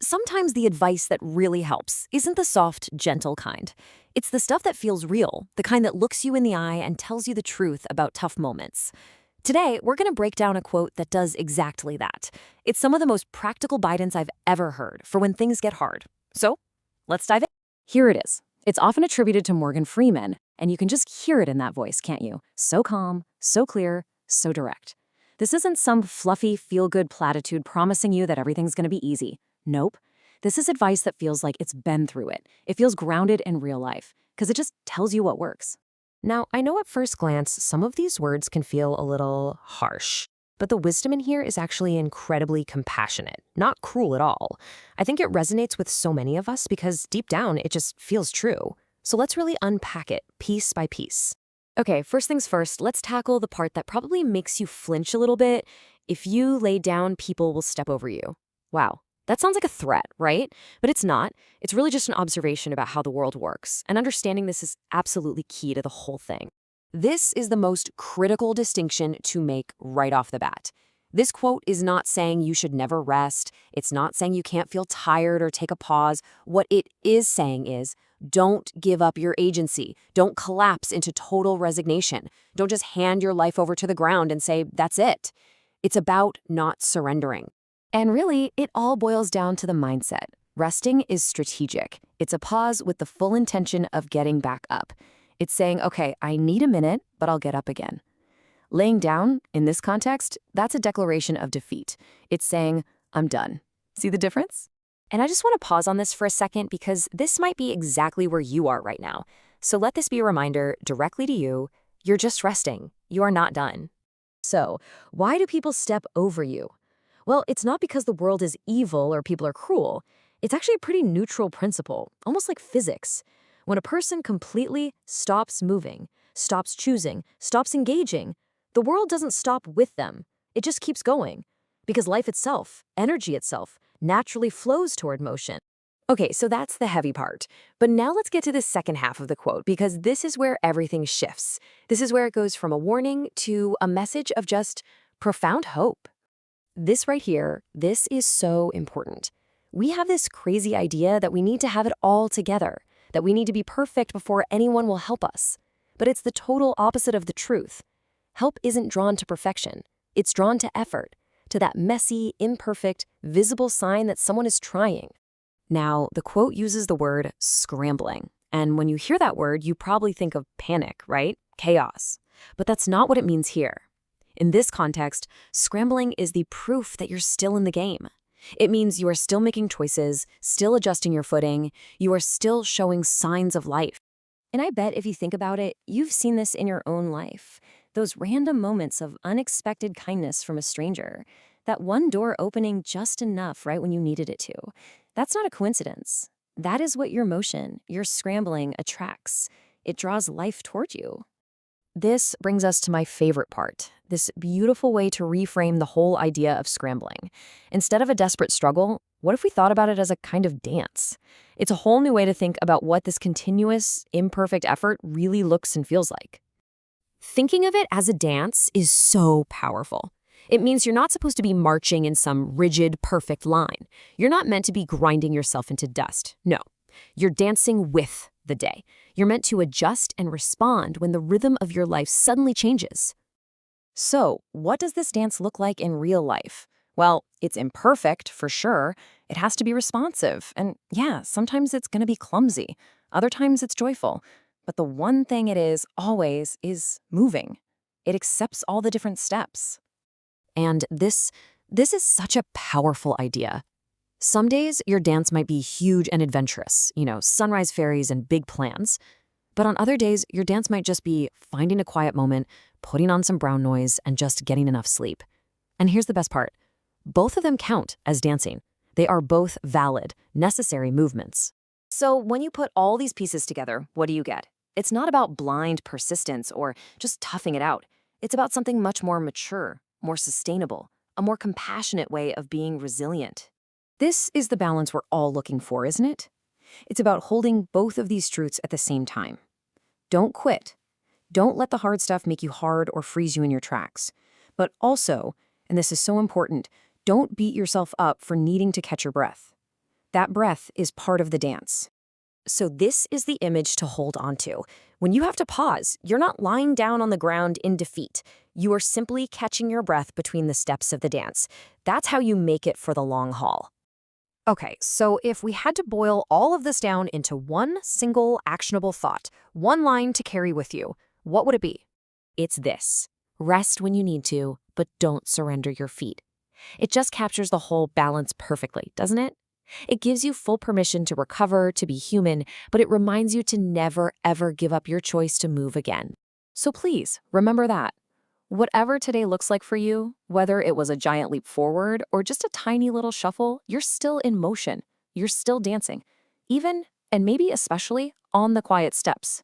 Sometimes the advice that really helps isn't the soft, gentle kind. It's the stuff that feels real, the kind that looks you in the eye and tells you the truth about tough moments. Today, we're going to break down a quote that does exactly that. It's some of the most practical guidance I've ever heard for when things get hard. So, let's dive in. Here it is. It's often attributed to Morgan Freeman, and you can just hear it in that voice, can't you? So calm, so clear, so direct. This isn't some fluffy, feel-good platitude promising you that everything's going to be easy. Nope. This is advice that feels like it's been through it. It feels grounded in real life, because it just tells you what works. Now, I know at first glance, some of these words can feel a little harsh, but the wisdom in here is actually incredibly compassionate, not cruel at all. I think it resonates with so many of us because deep down, it just feels true. So let's really unpack it piece by piece. Okay, first things first, let's tackle the part that probably makes you flinch a little bit. If you lay down, people will step over you. Wow. That sounds like a threat, right? But it's not. It's really just an observation about how the world works, and understanding this is absolutely key to the whole thing. This is the most critical distinction to make right off the bat. This quote is not saying you should never rest. It's not saying you can't feel tired or take a pause. What it is saying is, don't give up your agency. Don't collapse into total resignation. Don't just hand your life over to the ground and say, that's it. It's about not surrendering. And really, it all boils down to the mindset. Resting is strategic. It's a pause with the full intention of getting back up. It's saying, okay, I need a minute, but I'll get up again. Laying down, in this context, that's a declaration of defeat. It's saying, I'm done. See the difference? And I just want to pause on this for a second because this might be exactly where you are right now. So let this be a reminder directly to you, you're just resting. You are not done. So, why do people step over you? Well, it's not because the world is evil or people are cruel. It's actually a pretty neutral principle, almost like physics. When a person completely stops moving, stops choosing, stops engaging, the world doesn't stop with them. It just keeps going. Because life itself, energy itself, naturally flows toward motion. Okay, so that's the heavy part. But now let's get to the second half of the quote, because this is where everything shifts. This is where it goes from a warning to a message of just profound hope. This right here, this is so important. We have this crazy idea that we need to have it all together, that we need to be perfect before anyone will help us. But it's the total opposite of the truth. Help isn't drawn to perfection. It's drawn to effort, to that messy, imperfect, visible sign that someone is trying. Now, the quote uses the word scrambling. And when you hear that word, you probably think of panic, right? Chaos. But that's not what it means here. In this context, scrambling is the proof that you're still in the game. It means you are still making choices, still adjusting your footing, you are still showing signs of life. And I bet if you think about it, you've seen this in your own life. Those random moments of unexpected kindness from a stranger. That one door opening just enough right when you needed it to. That's not a coincidence. That is what your motion, your scrambling, attracts. It draws life toward you. This brings us to my favorite part, this beautiful way to reframe the whole idea of scrambling. Instead of a desperate struggle, what if we thought about it as a kind of dance? It's a whole new way to think about what this continuous, imperfect effort really looks and feels like. Thinking of it as a dance is so powerful. It means you're not supposed to be marching in some rigid, perfect line. You're not meant to be grinding yourself into dust. No, you're dancing with the day. You're meant to adjust and respond when the rhythm of your life suddenly changes. So, what does this dance look like in real life? Well, it's imperfect, for sure. It has to be responsive. And yeah, sometimes it's going to be clumsy. Other times it's joyful. But the one thing it is always is moving. It accepts all the different steps. And this is such a powerful idea. Some days, your dance might be huge and adventurous, sunrise fairies and big plans. But on other days, your dance might just be finding a quiet moment, putting on some brown noise, and just getting enough sleep. And here's the best part. Both of them count as dancing. They are both valid, necessary movements. So when you put all these pieces together, what do you get? It's not about blind persistence or just toughing it out. It's about something much more mature, more sustainable, a more compassionate way of being resilient. This is the balance we're all looking for, isn't it? It's about holding both of these truths at the same time. Don't quit. Don't let the hard stuff make you hard or freeze you in your tracks. But also, and this is so important, Don't beat yourself up for needing to catch your breath. That breath is part of the dance. So this is the image to hold on to. When you have to pause, you're not lying down on the ground in defeat. You are simply catching your breath between the steps of the dance. That's how you make it for the long haul. Okay, so if we had to boil all of this down into one single actionable thought, one line to carry with you, what would it be? It's this: rest when you need to, but don't surrender your feet. It just captures the whole balance perfectly, doesn't it? It gives you full permission to recover, to be human, but it reminds you to never, ever give up your choice to move again. So please, remember that. Whatever today looks like for you, whether it was a giant leap forward or just a tiny little shuffle, you're still in motion. You're still dancing. Even, and maybe especially, on the quiet steps.